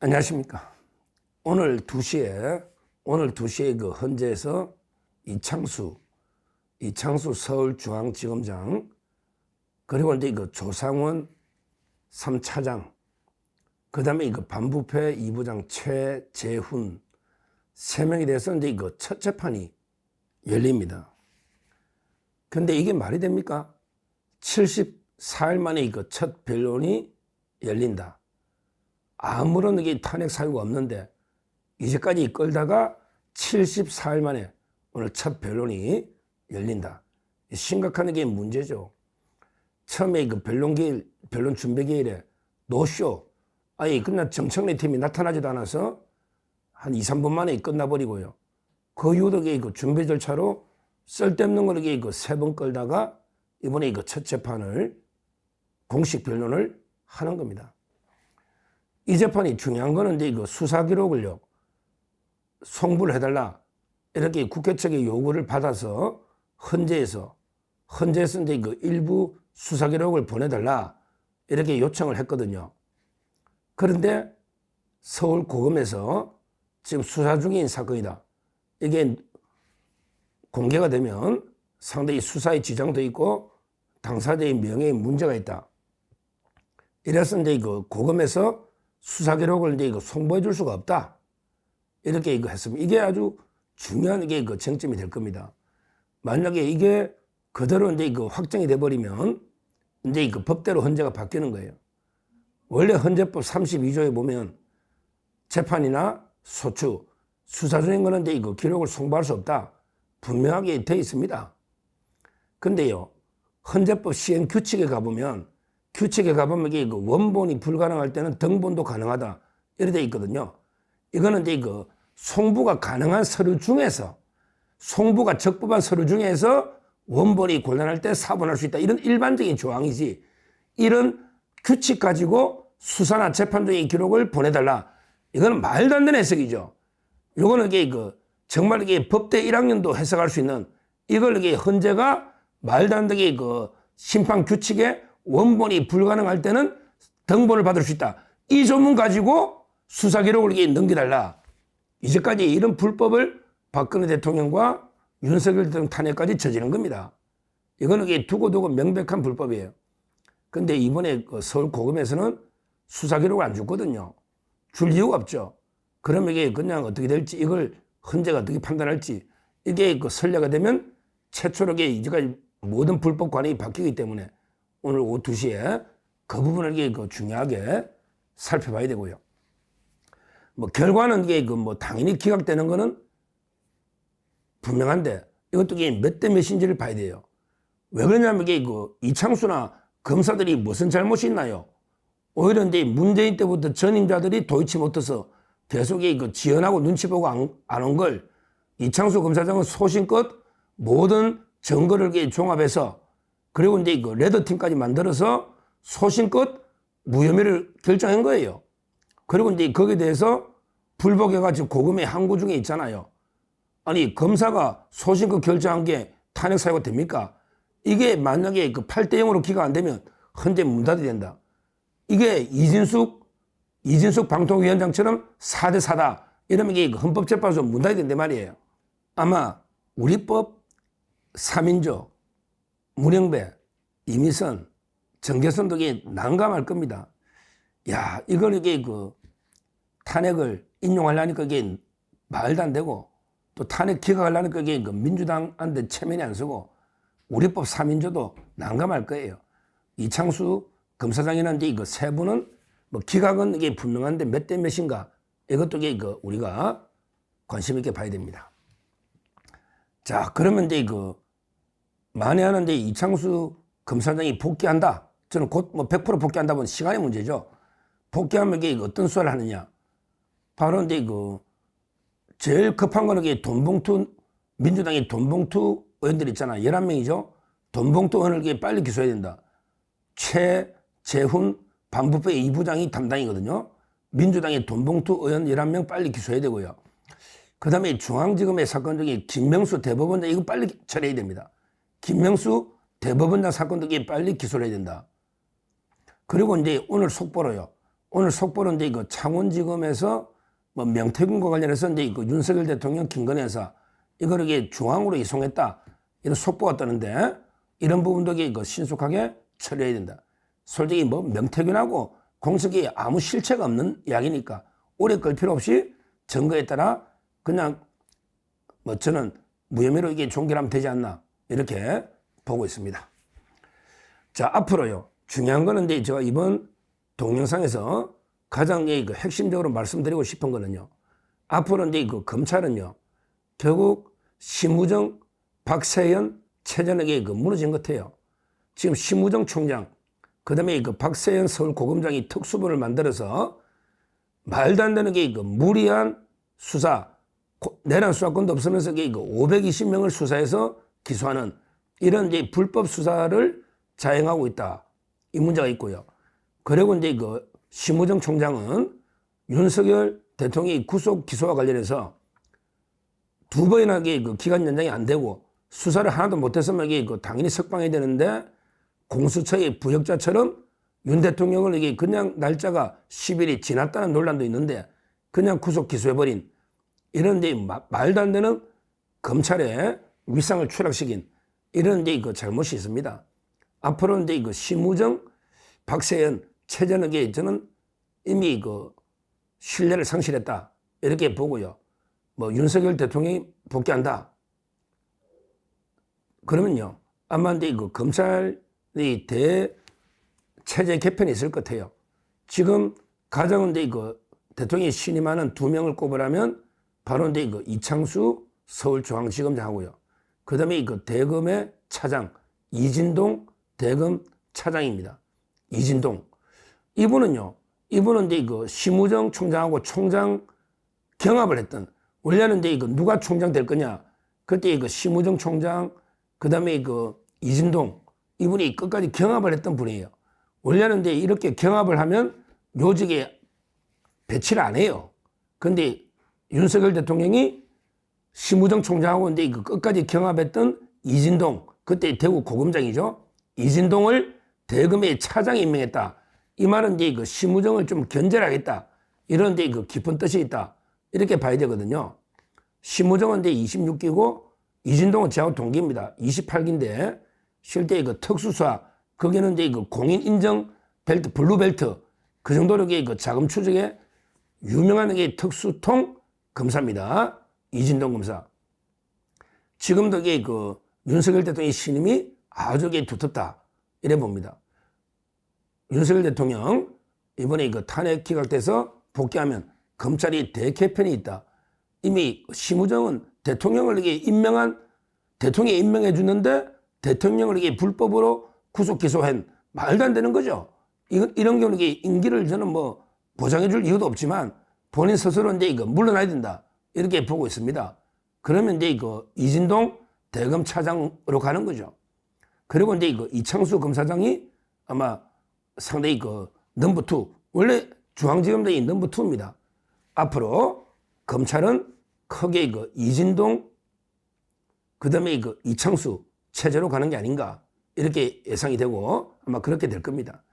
안녕하십니까. 오늘 2시에 그 헌재에서 이창수 서울중앙지검장, 그리고 이제 그 조상원 3차장, 그 다음에 그 반부패 2부장 최재훈 3명에 대해서 이제 그 첫 재판이 열립니다. 근데 이게 말이 됩니까? 74일 만에 그 첫 변론이 열린다. 아무런 이게 탄핵 사유가 없는데 이제까지 끌다가 74일 만에 오늘 첫 변론이 열린다. 심각한 게 문제죠. 처음에 그 변론 준비 기일에 노쇼, 끝나 정청래 팀이 나타나지도 않아서 한 2, 3분 만에 끝나버리고요. 그 이후로 그 준비 절차로 쓸데없는 걸 3번 끌다가 이번에 첫 재판을 공식 변론을 하는 겁니다. 이 재판이 중요한 거는 이제 수사 기록을요, 송부를 해달라, 이렇게 국회 측의 요구를 받아서 헌재에서 이제 일부 수사 기록을 보내달라, 이렇게 요청을 했거든요. 그런데 서울 고검에서 지금 수사 중인 사건이다. 이게 공개가 되면 상당히 수사에 지장도 있고 당사자의 명예에 문제가 있다. 이래서 이제 고검에서 수사 기록을 이제 송부해 줄 수가 없다. 이렇게 했습니다. 이게 아주 중요한 쟁점이 될 겁니다. 만약에 이게 그대로 이제 확정이 돼버리면 이제 법대로 헌재가 바뀌는 거예요. 원래 헌재법 32조에 보면 재판이나 소추, 수사 중인 거는 이제 기록을 송부할 수 없다. 분명하게 되어 있습니다. 근데요, 헌재법 시행 규칙에 가보면 이게 원본이 불가능할 때는 등본도 가능하다. 이렇게 되어 있거든요. 이거는 이제 송부가 가능한 서류 중에서, 송부가 적법한 서류 중에서 원본이 곤란할 때 사본할 수 있다. 이런 일반적인 조항이지, 이런 규칙 가지고 수사나 재판 중의 기록을 보내달라. 이거는 말도 안 되는 해석이죠. 이거는 정말 법대 1학년도 해석할 수 있는, 이걸 헌재가 말도 안 되게 심판 규칙에 원본이 불가능할 때는 등본을 받을 수 있다. 이 조문 가지고 수사 기록을 넘겨달라. 이제까지 이런 불법을 박근혜 대통령과 윤석열 대통령 탄핵까지 저지른 겁니다. 이거는 두고두고 명백한 불법이에요. 근데 이번에 서울 고검에서는 수사 기록을 안 줬거든요. 줄 이유가 없죠. 그러면 이게 그냥 어떻게 될지, 이걸 헌재가 어떻게 판단할지, 이게 선례가 되면 최초로 이제까지 모든 불법 관행이 바뀌기 때문에 오늘 오후 2시에 그 부분을 중요하게 살펴봐야 되고요. 결과는 당연히 기각되는 거는 분명한데 이것도 몇 대 몇인지를 봐야 돼요. 왜 그러냐면 이창수나 검사들이 무슨 잘못이 있나요? 오히려 이제 문재인 때부터 전임자들이 도이치 못해서 계속 지연하고 눈치 보고 안 온 걸 이창수 검사장은 소신껏 모든 증거를 종합해서, 그리고 이제 레더팀까지 만들어서 소신껏 무혐의를 결정한 거예요. 그리고 이제 거기에 대해서 불복해가지고 고검의 항고 중에 있잖아요. 아니, 검사가 소신껏 결정한 게 탄핵 사유가 됩니까? 이게 만약에 8대 0으로 기각 안 되면 헌재 문 닫아야 된다. 이게 이진숙 방통위원장처럼 4대 4다. 이러면 이게 헌법재판소 문 닫아야 된단 말이에요. 아마 우리법 3인조, 문영배, 이미선, 정계선도 난감할 겁니다. 야, 이걸 탄핵을 인용하려니까 이게 말도 안 되고, 또 탄핵 기각하려니까 이게 민주당한테 체면이 안 서고, 우리법 3인조도 난감할 거예요. 이창수 검사장이나 이제 세 분은 기각은 이게 분명한데 몇 대 몇인가, 이것도 우리가 관심 있게 봐야 됩니다. 자, 그러면 이제 만에 하나 이제 이창수 검사장이 복귀한다. 저는 곧 100% 복귀한다면 시간의 문제죠. 복귀하면 이게 어떤 수사를 하느냐. 바로 이제 제일 급한 거는 민주당의 돈봉투 의원들 있잖아. 11명이죠. 돈봉투 의원을 빨리 기소해야 된다. 최재훈 반부패 2부장이 담당이거든요. 민주당의 돈봉투 의원 11명 빨리 기소해야 되고요. 그 다음에 중앙지검의 사건 중에 김명수 대법원장, 이거 빨리 처리해야 됩니다. 김명수 대법원장 사건 등에 빨리 기소를 해야 된다. 그리고 이제 오늘 속보로요. 오늘 속보는 이제 이거 창원지검에서 뭐 명태균과 관련해서 이제 이거 윤석열 대통령 김건희 여사 이거를 이게 중앙으로 이송했다 이런 속보가 뜨는데 이런 부분도 이거 신속하게 처리해야 된다. 솔직히 뭐 명태균하고 공석이 아무 실체가 없는 이야기니까 오래 끌 필요 없이 증거에 따라 그냥 뭐 저는 무혐의로 이게 종결하면 되지 않나 이렇게 보고 있습니다. 자, 앞으로요. 중요한 거는 이제 제가 이번 동영상에서 가장 그 핵심적으로 말씀드리고 싶은 거는요. 앞으로 이제 그 검찰은요. 결국 심우정, 박세현, 최전에게 그 무너진 것 같아요. 지금 심우정 총장, 그 다음에 그 박세현 서울고검장이 특수본을 만들어서 말도 안 되는 게 그 무리한 수사, 내란 수사권도 없으면서 그 520명을 수사해서 기소하는 이런 이제 불법 수사를 자행하고 있다. 이 문제가 있고요. 그리고 이제 그 심우정 총장은 윤석열 대통령이 구속 기소와 관련해서 두 번이나 그 기간 연장이 안 되고 수사를 하나도 못했으면 이게 그 당연히 석방해야 되는데 공수처의 부역자처럼 윤 대통령을 이게 그냥 날짜가 10일이 지났다는 논란도 있는데 그냥 구속 기소해버린 이런 데 말도 안 되는 검찰의 위상을 추락시킨 이런 데 그 잘못이 있습니다. 앞으로 이제 그 심우정, 박세현, 최전에게 저는 이미 그 신뢰를 상실했다 이렇게 보고요. 뭐 윤석열 대통령이 복귀한다. 그러면요. 아마 이제 그 검찰이 체제 개편이 있을 것 같아요. 지금 가장 이제 그 대통령이 신임하는 2명을 꼽으라면 바로 이제 그 이창수 서울중앙지검장하고요. 그 다음에 그 대검의 차장 이진동 대검 차장입니다. 이진동. 이분은 이제 그 심우정 총장하고 총장 경합을 했던, 원래는 이제 그 누가 총장 될 거냐. 그때 그 심우정 총장, 그 다음에 그 이진동, 이분이 끝까지 경합을 했던 분이에요. 원래는 이제 이렇게 경합을 하면 요직에 배치를 안 해요. 근데 윤석열 대통령이 심우정 총장하고 이제 그 끝까지 경합했던 이진동, 그때 대구 고검장이죠. 이진동을 대검의 차장에 임명했다. 이 말은 이제 그 심우정을 좀 견제하겠다. 이런 이제 그 깊은 뜻이 있다. 이렇게 봐야 되거든요. 심우정은 이제 26기고 이진동은 저하고 동기입니다. 28기인데 실제 그 특수수사 거기는 이제 그 공인 인정 벨트, 블루 벨트 그 정도로 그 자금 추적에 유명한 게 특수통 검사입니다. 이진동 검사. 지금도 그 윤석열 대통령의 신임이 아주 두텁다. 이래 봅니다. 윤석열 대통령 이번에 그 탄핵 기각돼서 복귀하면 검찰이 대개편이 있다. 이미 심우정은 대통령을 임명한 대통령이 임명해 주는데 대통령을 불법으로 구속 기소한 말도 안 되는 거죠. 이런 경우는 임기를 저는 뭐 보장해 줄 이유도 없지만 본인 스스로 이제 이거 물러나야 된다. 이렇게 보고 있습니다. 그러면 이제 그 이진동 대검 차장으로 가는 거죠. 그리고 이제 그 이창수 검사장이 아마 상당히 그 넘버 2, 원래 중앙지검장이 넘버 2입니다. 앞으로 검찰은 크게 그 이진동, 그 다음에 그 이창수 체제로 가는 게 아닌가 이렇게 예상이 되고 아마 그렇게 될 겁니다.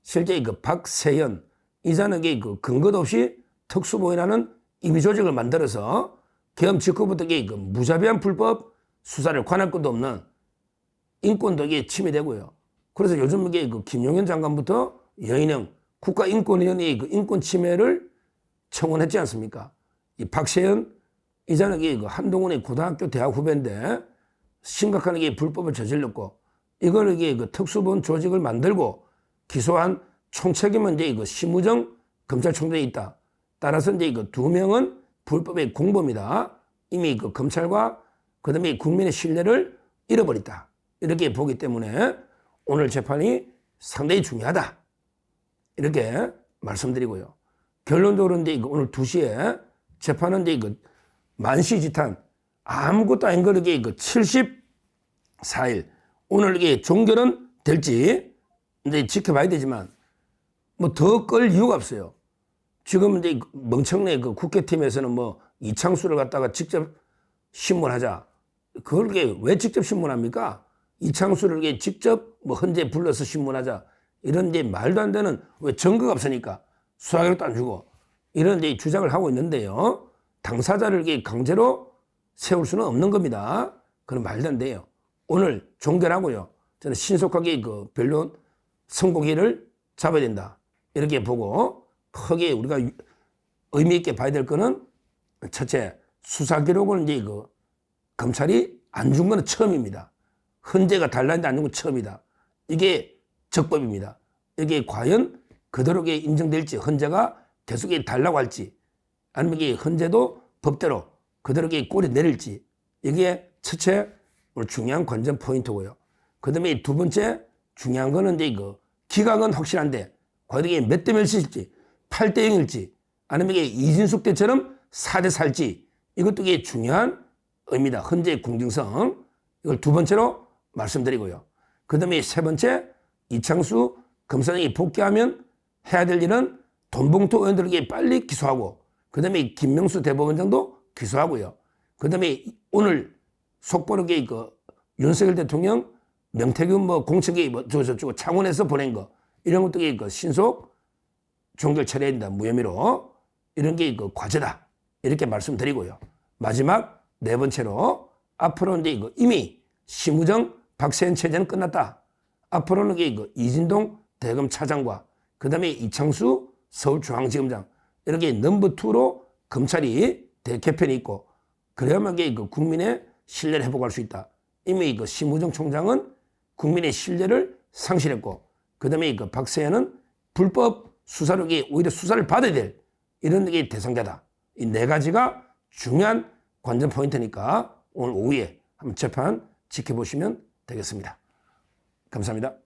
실제 그 박세현 이자는 그 근거도 없이 특수보이라는 임의 조직을 만들어서 계엄 직후부터 그 무자비한 불법 수사를 관할 것도 없는 인권도 침해되고요. 그래서 요즘 그 김용현 장관부터 여인영 국가인권위원회의 그 인권 침해를 청원했지 않습니까? 이 박세현 이자는 그 한동훈의 고등학교 대학 후배인데 심각한 불법을 저질렀고 이걸 그 특수본 조직을 만들고 기소한 총책임은 이제 그 심우정 검찰총장이 있다. 따라서 이제 그 2명은 불법의 공범이다. 이미 그 검찰과 그다음에 국민의 신뢰를 잃어버렸다. 이렇게 보기 때문에 오늘 재판이 상당히 중요하다. 이렇게 말씀드리고요. 결론적으로 이제 오늘 2시에 재판은 이제 그 만시지탄 아무것도 아닌 걸 이게 그 74일 오늘 이게 종결은 될지 이제 지켜봐야 되지만 뭐 더 끌 이유가 없어요. 지금 이제 멍청내 그 국회팀에서는 뭐 이창수를 갖다가 직접 신문하자. 그걸 왜 직접 신문합니까? 이창수를 직접 뭐 헌재 불러서 신문하자. 이런 데 말도 안 되는 왜 증거가 없으니까 수사기록도 안 주고 이런 이제 주장을 하고 있는데요. 당사자를 이렇게 강제로 세울 수는 없는 겁니다. 그런 말도 안 돼요. 오늘 종결하고요. 저는 신속하게 그 변론 선고기를 잡아야 된다. 이렇게 보고 크게 우리가 의미 있게 봐야 될 거는 첫째, 수사 기록을 이제 그 검찰이 안 준 거는 처음입니다. 헌재가 달라는데 안 준 건 처음이다. 이게 적법입니다. 이게 과연 그대로 인정될지, 헌재가 계속 달라고 할지, 아니면 이게 헌재도 법대로 그대로 꼬리 내릴지, 이게 첫째 오늘 중요한 관전 포인트고요. 그 다음에 두 번째 중요한 거는 이제 이거 기각은 확실한데 과연 이게 몇 대 몇일지, 8대 0일지, 아니면 이게 이진숙 때처럼 4대 4일지, 이것도 이게 중요한 의미다. 헌재의 공정성. 이걸 두 번째로 말씀드리고요. 그 다음에 세 번째, 이창수 검사장이 복귀하면 해야 될 일은 돈봉투 의원들에게 빨리 기소하고, 그 다음에 김명수 대법원장도 기소하고요. 그 다음에 오늘 속보르게 윤석열 대통령 명태균 공천계 저쪽 창원에서 보낸 거, 이런 것도 신속 종결 처리해야 된다. 무혐의로. 이런 게 과제다. 이렇게 말씀드리고요. 마지막 네 번째로 앞으로 이제 이미 심우정 박세현 체제는 끝났다. 앞으로는 이진동 대검 차장과 그 다음에 이창수 서울중앙지검장 이렇게 넘버2로 검찰이 대개편이 있고, 그래야만 국민의 신뢰를 회복할 수 있다. 이미 심우정 총장은 국민의 신뢰를 상실했고, 그 다음에 박세현은 불법 수사로 오히려 수사를 받아야 될 이런 게 대상자다. 이 네 가지가 중요한 관전 포인트니까 오늘 오후에 한번 재판 지켜보시면 되겠습니다. 감사합니다.